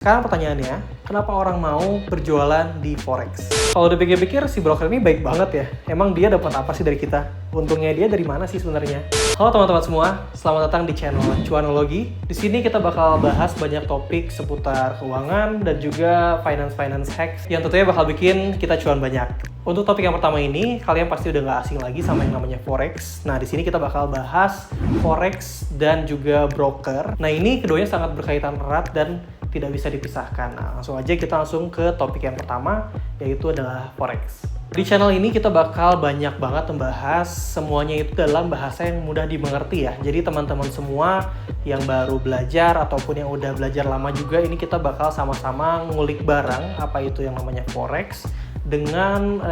Sekarang pertanyaannya, kenapa orang mau berjualan di Forex? Kalau dipikir-pikir, si broker ini baik banget ya. Emang dia dapat apa sih dari kita? Untungnya dia dari mana sih sebenarnya? Halo teman-teman semua, selamat datang di channel Cuanologi. Di sini kita bakal bahas banyak topik seputar keuangan dan juga finance hacks yang tentunya bakal bikin kita cuan banyak. Untuk topik yang pertama ini, kalian pasti udah nggak asing lagi sama yang namanya Forex. Nah, di sini kita bakal bahas Forex dan juga broker. Nah, ini keduanya sangat berkaitan erat dan tidak bisa dipisahkan. Nah, langsung aja kita langsung ke topik yang pertama, yaitu adalah Forex. Di channel ini kita bakal banyak banget membahas semuanya itu dalam bahasa yang mudah dimengerti ya. Jadi teman-teman semua yang baru belajar ataupun yang udah belajar lama juga, ini kita bakal sama-sama ngulik bareng apa itu yang namanya Forex dengan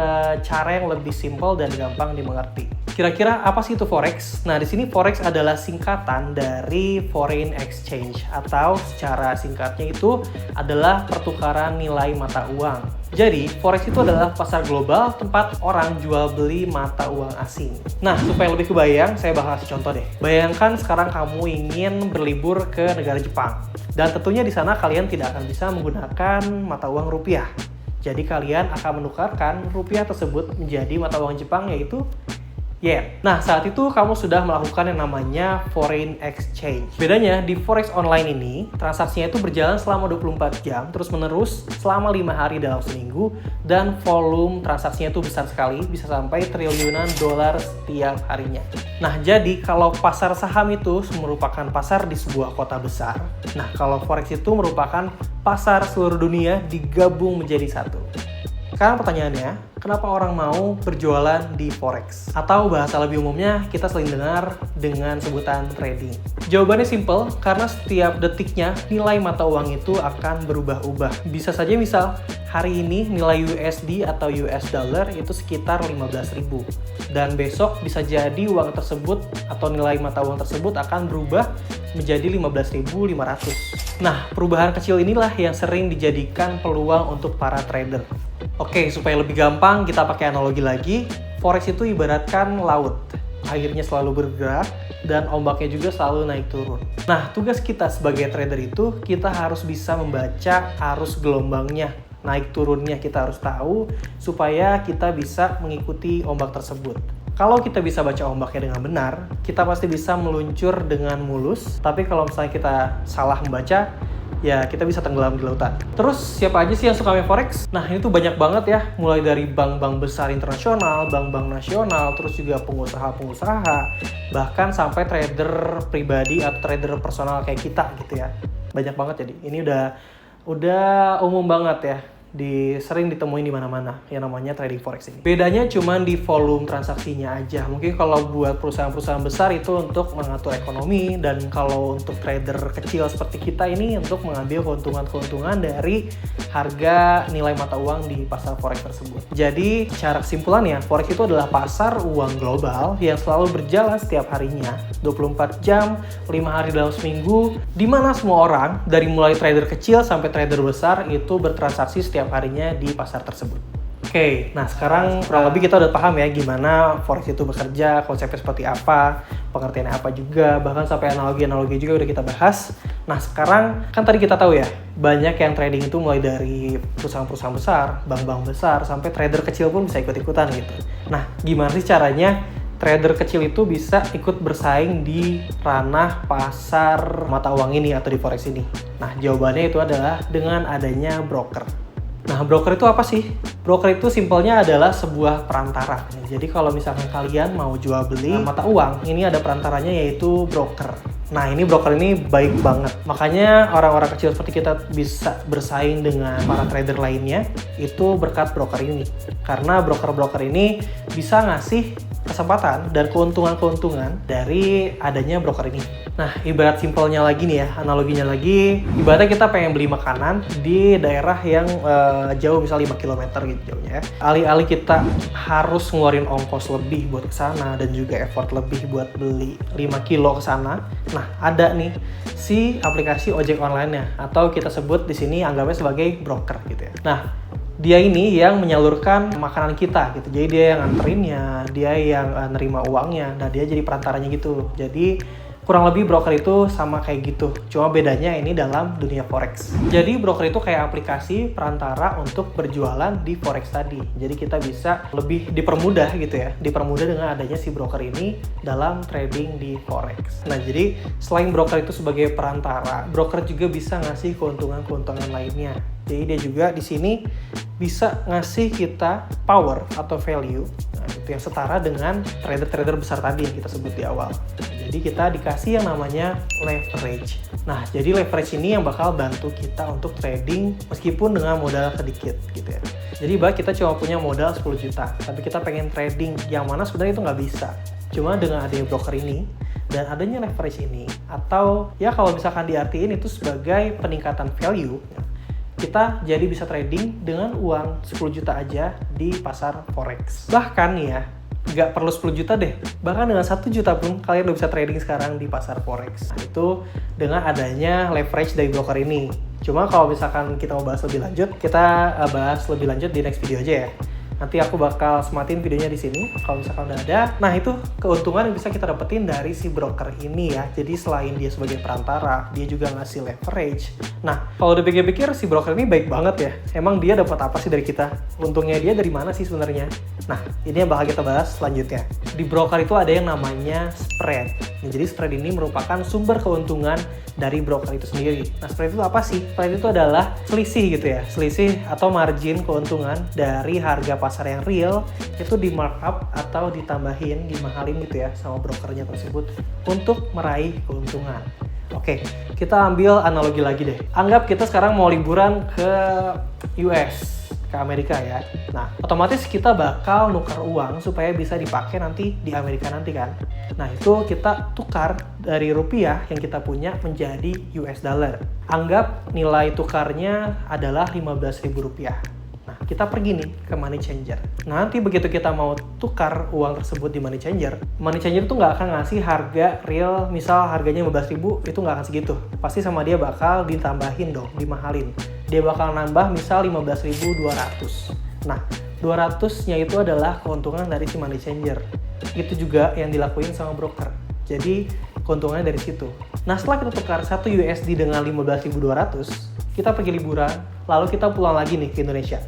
cara yang lebih simpel dan gampang dimengerti. Kira-kira apa sih itu Forex? Nah, di sini Forex adalah singkatan dari Foreign Exchange, atau secara singkatnya itu adalah pertukaran nilai mata uang. Jadi, Forex itu adalah pasar global tempat orang jual beli mata uang asing. Nah, supaya lebih kebayang, saya bakal kasih contoh deh. Bayangkan sekarang kamu ingin berlibur ke negara Jepang. Dan tentunya di sana kalian tidak akan bisa menggunakan mata uang rupiah. Jadi kalian akan menukarkan rupiah tersebut menjadi mata uang Jepang, yaitu yen. Nah, saat itu kamu sudah melakukan yang namanya foreign exchange. Bedanya, di Forex online ini, transaksinya itu berjalan selama 24 jam, terus-menerus selama 5 hari dalam seminggu, dan volume transaksinya itu besar sekali, bisa sampai triliunan dolar setiap harinya. Nah, jadi kalau pasar saham itu merupakan pasar di sebuah kota besar, nah kalau Forex itu merupakan pasar seluruh dunia digabung menjadi satu. Sekarang pertanyaannya, kenapa orang mau berjualan di Forex? Atau bahasa lebih umumnya kita sering dengar dengan sebutan trading. Jawabannya simple, karena setiap detiknya nilai mata uang itu akan berubah-ubah. Bisa saja misal, hari ini nilai USD atau US dollar itu sekitar 15.000. Dan besok bisa jadi uang tersebut atau nilai mata uang tersebut akan berubah menjadi 15.500. Nah, perubahan kecil inilah yang sering dijadikan peluang untuk para trader. Oke, supaya lebih gampang kita pakai analogi lagi, Forex itu ibaratkan laut. Airnya selalu bergerak dan ombaknya juga selalu naik turun. Nah, tugas kita sebagai trader itu, kita harus bisa membaca arus gelombangnya. Naik turunnya kita harus tahu supaya kita bisa mengikuti ombak tersebut. Kalau kita bisa baca ombaknya dengan benar, kita pasti bisa meluncur dengan mulus. Tapi kalau misalnya kita salah membaca, ya kita bisa tenggelam di lautan. Terus siapa aja sih yang suka main Forex? Nah, ini tuh banyak banget ya, mulai dari bank-bank besar internasional, bank-bank nasional, terus juga pengusaha-pengusaha, bahkan sampai trader pribadi atau trader personal kayak kita gitu ya. Banyak banget jadi. Ini udah umum banget ya. Sering ditemuin di mana-mana yang namanya trading Forex ini. Bedanya cuma di volume transaksinya aja. Mungkin kalau buat perusahaan-perusahaan besar itu untuk mengatur ekonomi, dan kalau untuk trader kecil seperti kita ini untuk mengambil keuntungan-keuntungan dari harga nilai mata uang di pasar Forex tersebut. Jadi, secara kesimpulannya, Forex itu adalah pasar uang global yang selalu berjalan setiap harinya, 24 jam, 5 hari dalam seminggu, di mana semua orang, dari mulai trader kecil sampai trader besar, itu bertransaksi setiap harinya di pasar tersebut. Oke, nah sekarang kurang lebih kita udah paham ya gimana Forex itu bekerja, konsepnya seperti apa, pengertiannya apa juga, bahkan sampai analogi-analogi juga udah kita bahas. Nah sekarang kan tadi kita tahu ya, banyak yang trading itu mulai dari perusahaan-perusahaan besar, bank-bank besar, sampai trader kecil pun bisa ikut-ikutan gitu. Nah gimana sih caranya trader kecil itu bisa ikut bersaing di ranah pasar mata uang ini atau di Forex ini? Nah jawabannya itu adalah dengan adanya broker. Nah, broker itu apa sih? Broker itu simpelnya adalah sebuah perantara. Jadi kalau misalkan kalian mau jual beli mata uang, ini ada perantaranya yaitu broker. Nah, ini broker ini baik banget. Makanya orang-orang kecil seperti kita bisa bersaing dengan para trader lainnya itu berkat broker ini. Karena broker-broker ini bisa ngasih kesempatan dan keuntungan-keuntungan dari adanya broker ini. Nah, ibarat simpelnya lagi nih ya, analoginya lagi, ibaratnya kita pengen beli makanan di daerah yang jauh, misal 5 km gitu jauhnya ya. Alih-alih kita harus ngeluarin ongkos lebih buat kesana dan juga effort lebih buat beli 5 kilo kesana. Nah, ada nih si aplikasi ojek online-nya, atau kita sebut di sini anggapnya sebagai broker gitu ya. Nah, dia ini yang menyalurkan makanan kita gitu. Jadi dia yang nganterinnya, dia yang nerima uangnya. Nah, dia jadi perantaranya gitu. Jadi Kurang lebih broker itu sama kayak gitu, cuma bedanya ini dalam dunia forex. Jadi broker itu kayak aplikasi perantara untuk berjualan di forex tadi. Jadi kita bisa lebih dipermudah gitu ya, dipermudah dengan adanya si broker ini dalam trading di forex. Nah, jadi selain broker itu sebagai perantara, broker juga bisa ngasih keuntungan-keuntungan lainnya. Jadi dia juga di sini bisa ngasih kita power atau value, nah, itu yang setara dengan trader-trader besar tadi yang kita sebut di awal. Jadi kita dikasih yang namanya leverage. Nah, jadi leverage ini yang bakal bantu kita untuk trading meskipun dengan modal sedikit gitu ya. Jadi kita cuma punya modal 10 juta, tapi kita pengen trading yang mana sebenarnya itu nggak bisa. Cuma dengan adanya broker ini dan adanya leverage ini, atau ya kalau misalkan diartiin itu sebagai peningkatan value, kita jadi bisa trading dengan uang 10 juta aja di pasar forex. Bahkan nih ya, nggak perlu 10 juta deh, bahkan dengan 1 juta pun kalian udah bisa trading sekarang di pasar forex. Nah, itu dengan adanya leverage dari broker ini. Cuma kalau misalkan kita mau bahas lebih lanjut, kita bahas lebih lanjut di next video aja ya. Nanti aku bakal sematin videonya di sini kalau misalkan udah ada. Nah, itu keuntungan yang bisa kita dapetin dari si broker ini ya. Jadi selain dia sebagai perantara, dia juga ngasih leverage. Nah, kalau udah pikir-pikir si broker ini baik banget ya. Emang dia dapat apa sih dari kita? Untungnya dia dari mana sih sebenarnya? Nah, ini yang bakal kita bahas selanjutnya. Di broker itu ada yang namanya spread. Nah, jadi spread ini merupakan sumber keuntungan dari broker itu sendiri. Nah, spread itu apa sih? Spread itu adalah selisih gitu ya. Selisih atau margin keuntungan dari harga pasar yang real itu di markup atau ditambahin, dimahalin gitu ya sama brokernya tersebut untuk meraih keuntungan. Oke, kita ambil analogi lagi deh. Anggap kita sekarang mau liburan ke US, ke Amerika ya. Nah, otomatis kita bakal nuker uang supaya bisa dipakai nanti di Amerika nanti kan. Nah, itu kita tukar dari rupiah yang kita punya menjadi US dollar. Anggap nilai tukarnya adalah Rp15.000. Nah, kita pergi nih ke money changer. Nah, nanti begitu kita mau tukar uang tersebut di money changer itu nggak akan ngasih harga real, misal harganya 15.000, itu nggak akan segitu. Pasti sama dia bakal ditambahin dong, dimahalin. Dia bakal nambah misal 15.200. Nah, 200-nya itu adalah keuntungan dari si money changer. Itu juga yang dilakuin sama broker. Jadi, keuntungannya dari situ. Nah, setelah kita tukar 1 USD dengan 15.200, kita pergi liburan, lalu kita pulang lagi nih ke Indonesia.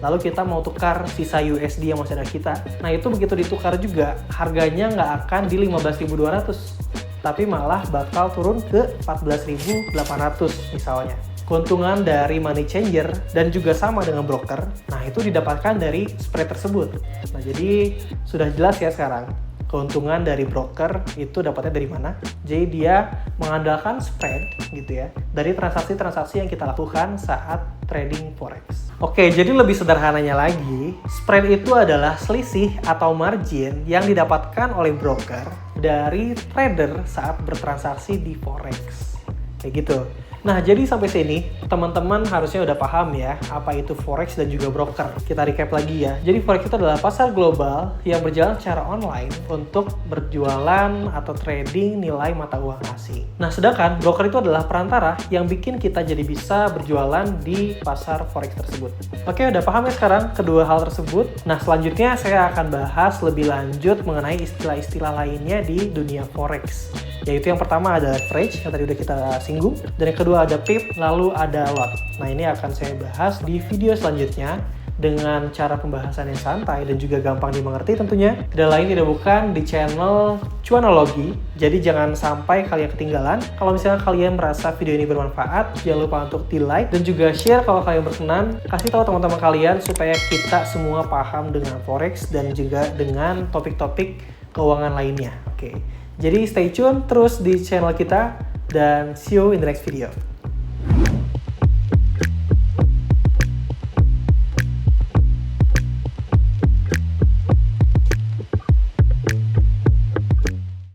Lalu kita mau tukar sisa USD yang masih ada kita. Nah, itu begitu ditukar juga, harganya nggak akan di 15.200, tapi malah bakal turun ke 14.800 misalnya. Keuntungan dari money changer dan juga sama dengan broker, nah itu didapatkan dari spread tersebut. Nah, jadi sudah jelas ya sekarang. Keuntungan dari broker itu dapatnya dari mana? Jadi dia mengandalkan spread gitu ya, dari transaksi-transaksi yang kita lakukan saat trading forex. Oke, jadi lebih sederhananya lagi, spread itu adalah selisih atau margin yang didapatkan oleh broker dari trader saat bertransaksi di forex. Kayak gitu. Nah, jadi sampai sini teman-teman harusnya udah paham ya apa itu forex dan juga broker. Kita recap lagi ya. Jadi forex itu adalah pasar global yang berjalan secara online untuk berjualan atau trading nilai mata uang asing. Nah, sedangkan broker itu adalah perantara yang bikin kita jadi bisa berjualan di pasar forex tersebut. Oke, udah paham ya sekarang kedua hal tersebut? Nah, selanjutnya saya akan bahas lebih lanjut mengenai istilah-istilah lainnya di dunia forex. Yaitu yang pertama ada leverage yang tadi udah kita singgung, dan yang kedua ada pip, lalu ada lot. Nah, ini akan saya bahas di video selanjutnya dengan cara pembahasan yang santai dan juga gampang dimengerti tentunya. Dan lain tidak bukan di channel Cuanologi. Jadi jangan sampai kalian ketinggalan. Kalau misalnya kalian merasa video ini bermanfaat, jangan lupa untuk di like dan juga share kalau kalian berkenan. Kasih tahu teman-teman kalian supaya kita semua paham dengan forex dan juga dengan topik-topik keuangan lainnya. Oke. Jadi stay tune terus di channel kita dan see you in the next video.